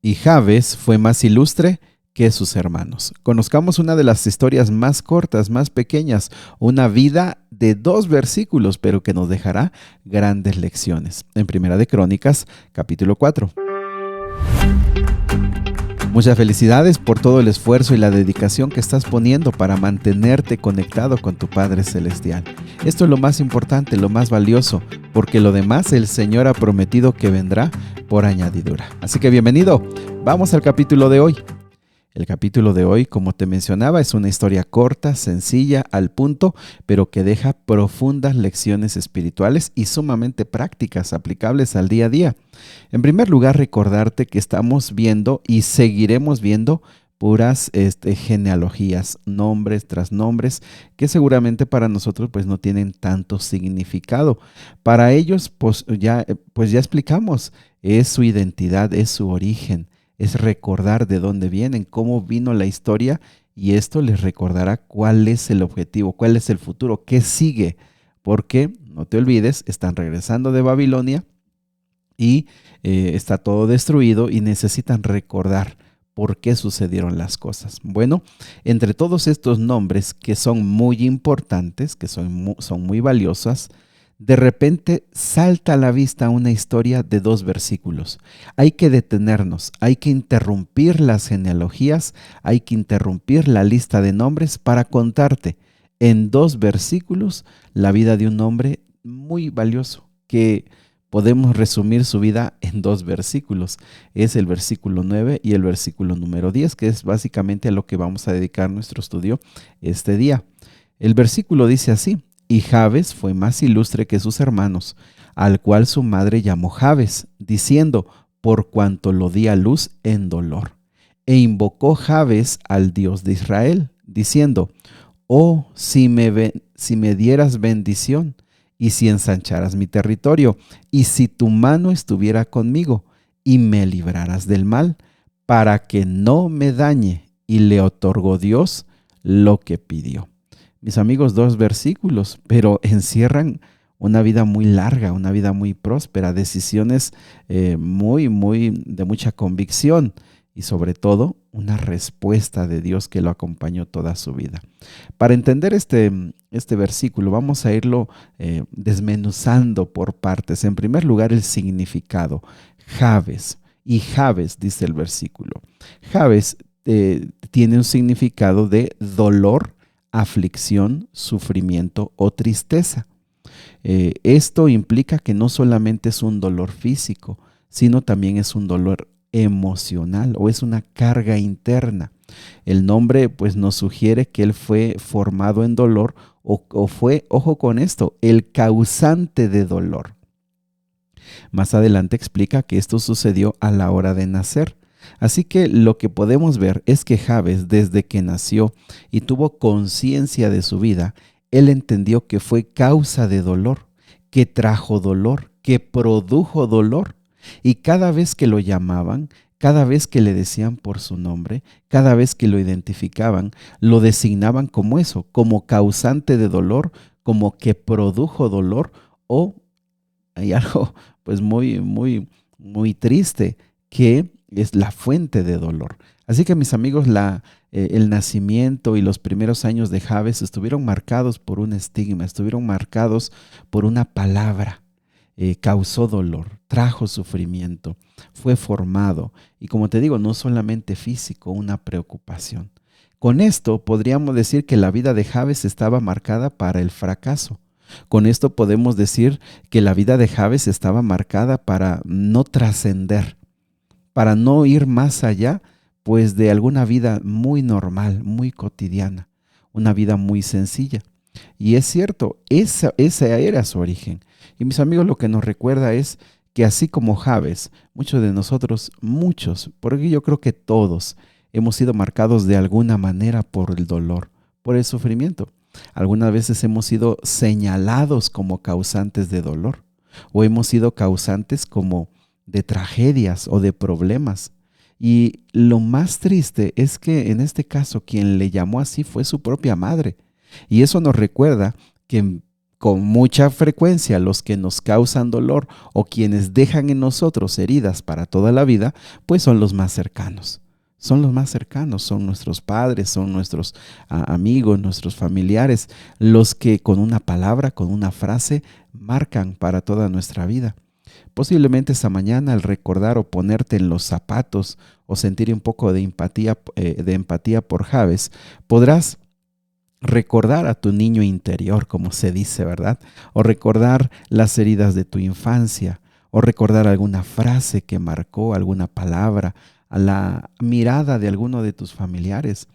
y Jabes fue más ilustre que sus hermanos. Conozcamos una de las historias más cortas, más pequeñas, una vida de 2 versículos, pero que nos dejará grandes lecciones. En Primera de Crónicas, capítulo 4. Muchas felicidades por todo el esfuerzo y la dedicación que estás poniendo para mantenerte conectado con tu Padre Celestial. Esto es lo más importante, lo más valioso, porque lo demás el Señor ha prometido que vendrá por añadidura. Así que bienvenido. Vamos al capítulo de hoy. El capítulo de hoy, como te mencionaba, es una historia corta, sencilla, al punto, pero que deja profundas lecciones espirituales y sumamente prácticas, aplicables al día a día. En primer lugar, recordarte que estamos viendo y seguiremos viendo puras genealogías, nombres tras nombres, que seguramente para nosotros pues no tienen tanto significado. Para ellos pues ya explicamos, es su identidad, es su origen. Es recordar de dónde vienen, cómo vino la historia, y esto les recordará cuál es el objetivo, cuál es el futuro, qué sigue. Porque, no te olvides, están regresando de Babilonia y está todo destruido y necesitan recordar por qué sucedieron las cosas. Bueno, entre todos estos nombres que son muy importantes, que son muy valiosas, de repente salta a la vista una historia de 2 versículos. Hay que detenernos, hay que interrumpir las genealogías, hay que interrumpir la lista de nombres para contarte en 2 versículos la vida de un hombre muy valioso, que podemos resumir su vida en 2 versículos. Es el versículo 9 y el versículo número 10, que es básicamente a lo que vamos a dedicar nuestro estudio este día. El versículo dice así: y Jabes fue más ilustre que sus hermanos, al cual su madre llamó Jabes, diciendo, por cuanto lo di a luz en dolor. E invocó Jabes al Dios de Israel, diciendo, oh, si me dieras bendición, y si ensancharas mi territorio, y si tu mano estuviera conmigo, y me libraras del mal, para que no me dañe. Y le otorgó Dios lo que pidió. Mis amigos, 2 versículos, pero encierran una vida muy larga, una vida muy próspera, decisiones muy de mucha convicción y sobre todo una respuesta de Dios que lo acompañó toda su vida. Para entender este versículo, vamos a irlo desmenuzando por partes. En primer lugar, el significado. Jabes. Y Jabes, dice el versículo. Jabes tiene un significado de dolor, aflicción, sufrimiento o tristeza. Esto implica que no solamente es un dolor físico, sino también es un dolor emocional o es una carga interna. El nombre pues nos sugiere que él fue formado en dolor o fue, ojo con esto, el causante de dolor. Más adelante explica que esto sucedió a la hora de nacer. Así que lo que podemos ver es que Jabes, desde que nació y tuvo conciencia de su vida, él entendió que fue causa de dolor, que trajo dolor, que produjo dolor. Y cada vez que lo llamaban, cada vez que le decían por su nombre, cada vez que lo identificaban, lo designaban como eso, como causante de dolor, como que produjo dolor, o hay algo pues muy triste, que es la fuente de dolor. Así que mis amigos, el nacimiento y los primeros años de Jabes estuvieron marcados por un estigma, estuvieron marcados por una palabra. Causó dolor, trajo sufrimiento, fue formado y, como te digo, no solamente físico, una preocupación. Con esto podríamos decir que la vida de Jabes estaba marcada para el fracaso. Con esto podemos decir que la vida de Jabes estaba marcada para no trascender, para no ir más allá, pues de alguna vida muy normal, muy cotidiana, una vida muy sencilla. Y es cierto, esa era su origen. Y mis amigos, lo que nos recuerda es que así como Jabes, muchos de nosotros, porque yo creo que todos hemos sido marcados de alguna manera por el dolor, por el sufrimiento. Algunas veces hemos sido señalados como causantes de dolor o hemos sido causantes como de tragedias o de problemas. Y lo más triste es que en este caso quien le llamó así fue su propia madre. Y eso nos recuerda que con mucha frecuencia los que nos causan dolor o quienes dejan en nosotros heridas para toda la vida, pues son los más cercanos. Son los más cercanos, son nuestros padres, son nuestros amigos, nuestros familiares, los que con una palabra, con una frase, marcan para toda nuestra vida. Posiblemente esta mañana al recordar o ponerte en los zapatos o sentir un poco de empatía por Jabes, podrás recordar a tu niño interior, como se dice, ¿verdad? O recordar las heridas de tu infancia, o recordar alguna frase que marcó, alguna palabra, a la mirada de alguno de tus familiares,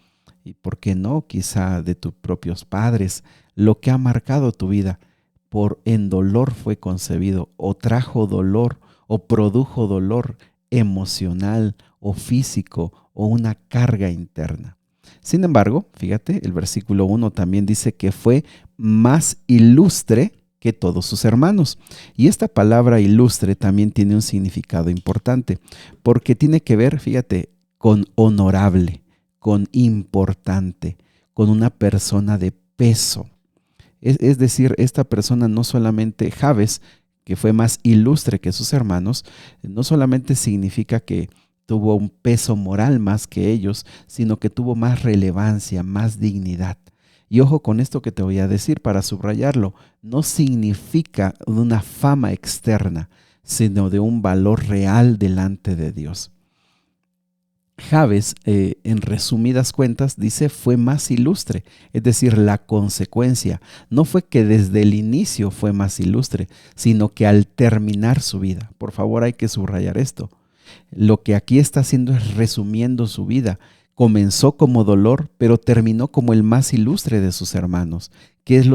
y por qué no, quizá de tus propios padres, lo que ha marcado tu vida, en dolor fue concebido, o trajo dolor, o produjo dolor emocional, o físico, o una carga interna. Sin embargo, fíjate, el versículo 1 también dice que fue más ilustre que todos sus hermanos. Y esta palabra ilustre también tiene un significado importante, porque tiene que ver, fíjate, con honorable, con importante, con una persona de peso. Es decir, esta persona no solamente, Jabes, que fue más ilustre que sus hermanos, no solamente significa que tuvo un peso moral más que ellos, sino que tuvo más relevancia, más dignidad. Y ojo con esto que te voy a decir para subrayarlo, no significa una fama externa, sino de un valor real delante de Dios. Jabes, en resumidas cuentas, dice fue más ilustre, es decir, la consecuencia no fue que desde el inicio fue más ilustre, sino que al terminar su vida. Por favor, hay que subrayar esto. Lo que aquí está haciendo es resumiendo su vida. Comenzó como dolor, pero terminó como el más ilustre de sus hermanos. ¿Qué es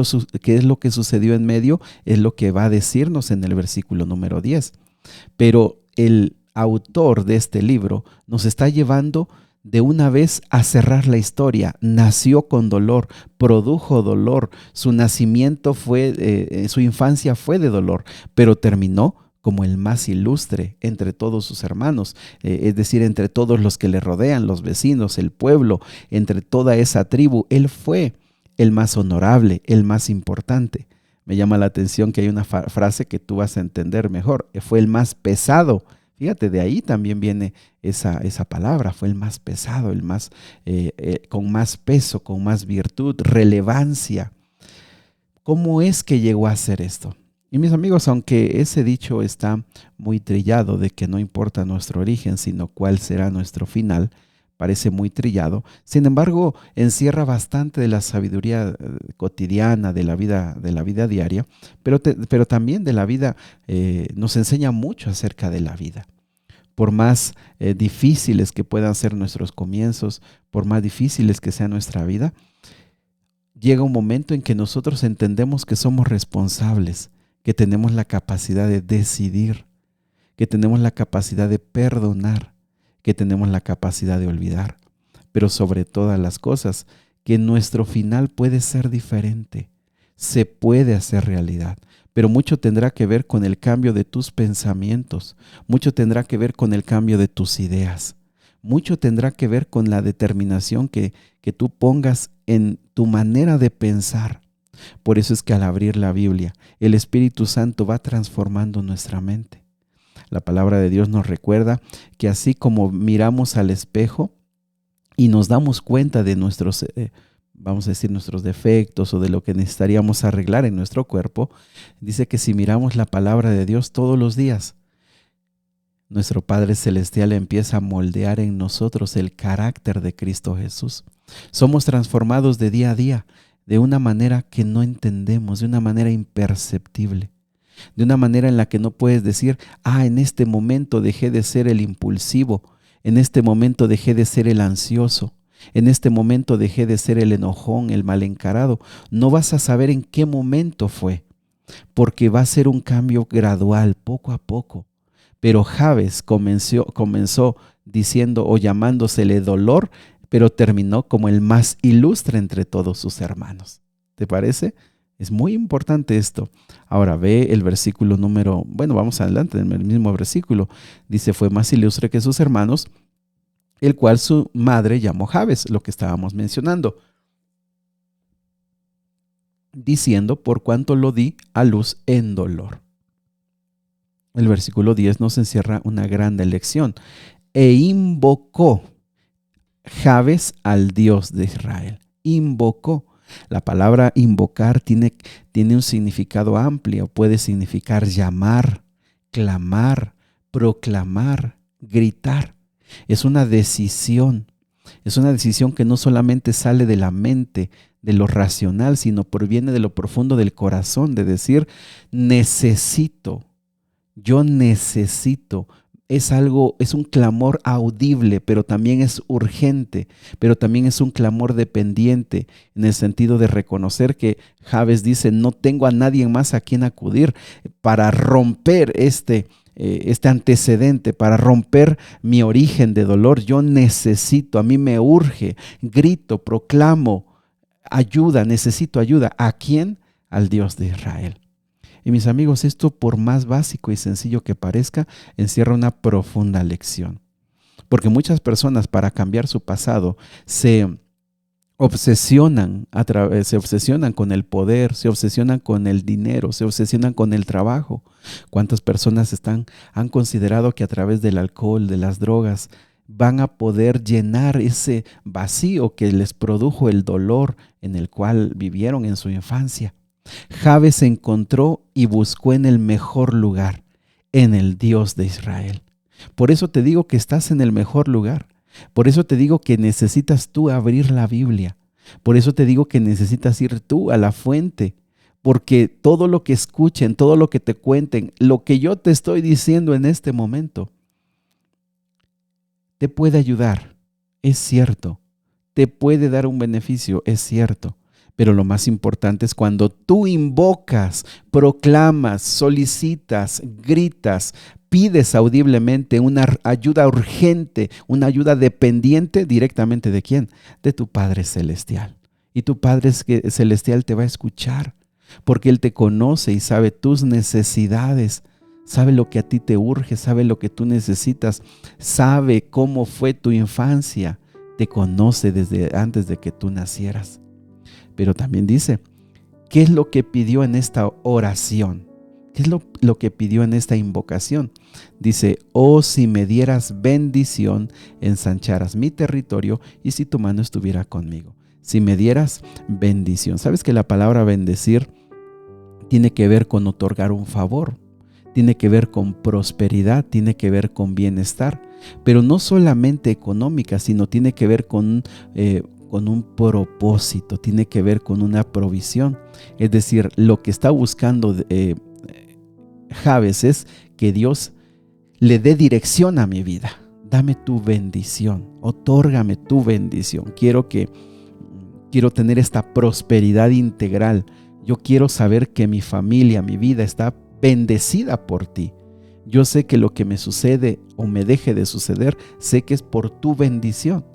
lo que sucedió en medio? Es lo que va a decirnos en el versículo número 10. Pero el autor de este libro nos está llevando de una vez a cerrar la historia. Nació con dolor, produjo dolor, su nacimiento fue, su infancia fue de dolor, pero terminó como el más ilustre entre todos sus hermanos, es decir, entre todos los que le rodean, los vecinos, el pueblo, entre toda esa tribu. Él fue el más honorable, el más importante. Me llama la atención que hay una frase que tú vas a entender mejor. Fue el más pesado. Fíjate, de ahí también viene esa palabra. Fue el más pesado, el más, con más peso, con más virtud, relevancia. ¿Cómo es que llegó a hacer esto? Y mis amigos, aunque ese dicho está muy trillado de que no importa nuestro origen, sino cuál será nuestro final, parece muy trillado, sin embargo, encierra bastante de la sabiduría cotidiana de la vida diaria, pero también de la vida, nos enseña mucho acerca de la vida. Por más difíciles que puedan ser nuestros comienzos, por más difíciles que sea nuestra vida, llega un momento en que nosotros entendemos que somos responsables, que tenemos la capacidad de decidir, que tenemos la capacidad de perdonar, que tenemos la capacidad de olvidar, pero sobre todas las cosas, que nuestro final puede ser diferente, se puede hacer realidad, pero mucho tendrá que ver con el cambio de tus pensamientos, mucho tendrá que ver con el cambio de tus ideas, mucho tendrá que ver con la determinación que tú pongas en tu manera de pensar. Por eso es que al abrir la Biblia, el Espíritu Santo va transformando nuestra mente. La palabra de Dios nos recuerda que así como miramos al espejo y nos damos cuenta de nuestros, vamos a decir, nuestros defectos o de lo que necesitaríamos arreglar en nuestro cuerpo, dice que si miramos la palabra de Dios todos los días, nuestro Padre Celestial empieza a moldear en nosotros el carácter de Cristo Jesús. Somos transformados de día a día, de una manera que no entendemos, de una manera imperceptible, de una manera en la que no puedes decir, en este momento dejé de ser el impulsivo, en este momento dejé de ser el ansioso, en este momento dejé de ser el enojón, el mal encarado. No vas a saber en qué momento fue, porque va a ser un cambio gradual, poco a poco. Pero Jabes comenzó diciendo o llamándosele dolor, pero terminó como el más ilustre entre todos sus hermanos. ¿Te parece? Es muy importante esto. Ahora ve el versículo vamos adelante, en el mismo versículo. Dice, fue más ilustre que sus hermanos, el cual su madre llamó Jabes, lo que estábamos mencionando. diciendo: por cuanto lo di a luz en dolor. El versículo 10 nos encierra una gran lección. E invocó Jabes al Dios de Israel. Invocó. La palabra invocar tiene un significado amplio. Puede significar llamar, clamar, proclamar, gritar. Es una decisión. Es una decisión que no solamente sale de la mente, de lo racional, sino proviene de lo profundo del corazón, de decir: necesito, yo necesito. Es un clamor audible, pero también es urgente, pero también es un clamor dependiente, en el sentido de reconocer que Jabes dice: no tengo a nadie más a quien acudir para romper este antecedente, para romper mi origen de dolor. Yo necesito, a mí me urge, grito, proclamo ayuda, necesito ayuda. ¿A quién? Al Dios de Israel. Y mis amigos, esto, por más básico y sencillo que parezca, encierra una profunda lección. Porque muchas personas, para cambiar su pasado, se obsesionan con el poder, se obsesionan con el dinero, se obsesionan con el trabajo. ¿Cuántas personas han considerado que a través del alcohol, de las drogas, van a poder llenar ese vacío que les produjo el dolor en el cual vivieron en su infancia? Jabes se encontró y buscó en el mejor lugar, en el Dios de Israel. Por eso te digo que estás en el mejor lugar. Por eso te digo que necesitas tú abrir la Biblia. Por eso te digo que necesitas ir tú a la fuente. Porque todo lo que escuchen, todo lo que te cuenten, lo que yo te estoy diciendo en este momento, te puede ayudar, es cierto. Te puede dar un beneficio, es cierto. Pero lo más importante es cuando tú invocas, proclamas, solicitas, gritas, pides audiblemente una ayuda urgente, una ayuda dependiente directamente ¿de quién? De tu Padre Celestial. Y tu Padre Celestial te va a escuchar porque Él te conoce y sabe tus necesidades, sabe lo que a ti te urge, sabe lo que tú necesitas, sabe cómo fue tu infancia, te conoce desde antes de que tú nacieras. Pero también dice: ¿qué es lo que pidió en esta oración? ¿Qué es lo que pidió en esta invocación? Dice: oh, si me dieras bendición, ensancharas mi territorio y si tu mano estuviera conmigo. Si me dieras bendición. ¿Sabes que la palabra bendecir tiene que ver con otorgar un favor? Tiene que ver con prosperidad, tiene que ver con bienestar, pero no solamente económica, sino tiene que ver con un propósito, tiene que ver con una provisión. Es decir, lo que está buscando Jabes es que Dios le dé dirección a mi vida. Dame tu bendición, otórgame tu bendición. Quiero tener esta prosperidad integral. Yo quiero saber que mi familia, mi vida está bendecida por ti. Yo sé que lo que me sucede o me deje de suceder, sé que es por tu bendición.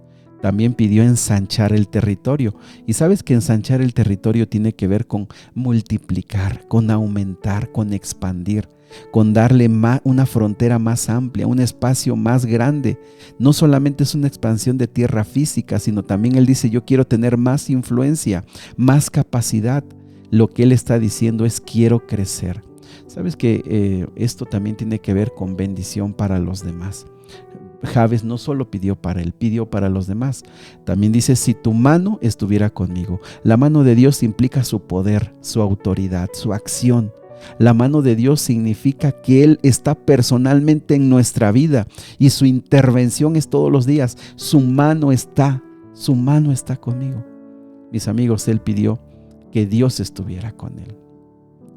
También pidió ensanchar el territorio. Y sabes que ensanchar el territorio tiene que ver con multiplicar, con aumentar, con expandir, con darle una frontera más amplia, un espacio más grande. No solamente es una expansión de tierra física, sino también Él dice: yo quiero tener más influencia, más capacidad. Lo que Él está diciendo es: quiero crecer. Sabes que esto también tiene que ver con bendición para los demás. Jabes no solo pidió para él, pidió para los demás. También dice: si tu mano estuviera conmigo. La mano de Dios implica su poder, su autoridad, su acción. La mano de Dios significa que Él está personalmente en nuestra vida y su intervención es todos los días. Su mano está conmigo. Mis amigos, Él pidió que Dios estuviera con él.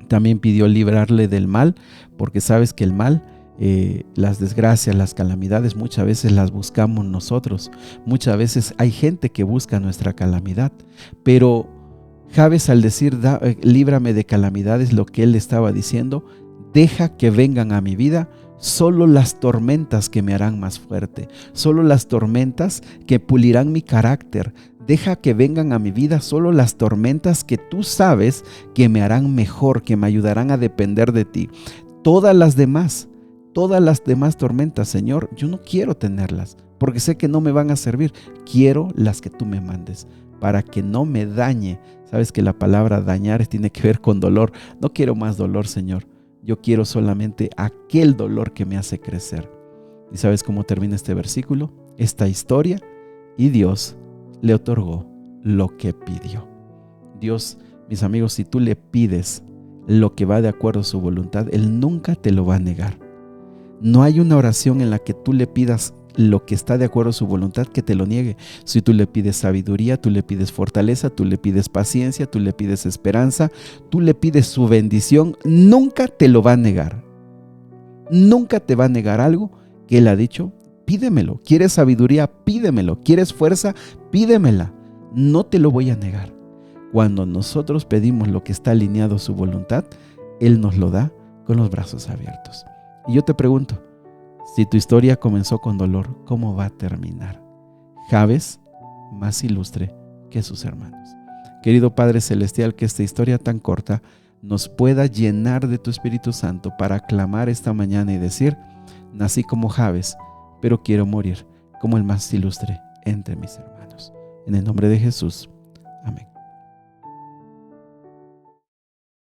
También pidió librarle del mal, porque sabes que el mal, las desgracias, las calamidades, muchas veces las buscamos nosotros. Muchas veces hay gente que busca nuestra calamidad, pero Jabes, al decir líbrame de calamidades, lo que él estaba diciendo: deja que vengan a mi vida solo las tormentas que me harán más fuerte, solo las tormentas que pulirán mi carácter. Deja que vengan a mi vida solo las tormentas que tú sabes que me harán mejor, que me ayudarán a depender de ti. Todas las demás tormentas, Señor, yo no quiero tenerlas, porque sé que no me van a servir. Quiero las que tú me mandes para que no me dañe. Sabes que la palabra dañar tiene que ver con dolor. No quiero más dolor, Señor. Yo quiero solamente aquel dolor que me hace crecer. ¿Y sabes cómo termina este versículo? Esta historia. Y Dios le otorgó lo que pidió. Dios, mis amigos, si tú le pides lo que va de acuerdo a su voluntad, Él nunca te lo va a negar. No hay una oración en la que tú le pidas lo que está de acuerdo a su voluntad que te lo niegue. Si tú le pides sabiduría, tú le pides fortaleza, tú le pides paciencia, tú le pides esperanza, tú le pides su bendición, nunca te lo va a negar. Nunca te va a negar algo que Él ha dicho. Pídemelo. ¿Quieres sabiduría? Pídemelo. ¿Quieres fuerza? Pídemela. No te lo voy a negar. Cuando nosotros pedimos lo que está alineado a su voluntad, Él nos lo da con los brazos abiertos. Y yo te pregunto, si tu historia comenzó con dolor, ¿cómo va a terminar? Jabes, más ilustre que sus hermanos. Querido Padre Celestial, que esta historia tan corta nos pueda llenar de tu Espíritu Santo para clamar esta mañana y decir: nací como Jabes, pero quiero morir como el más ilustre entre mis hermanos. En el nombre de Jesús. Amén.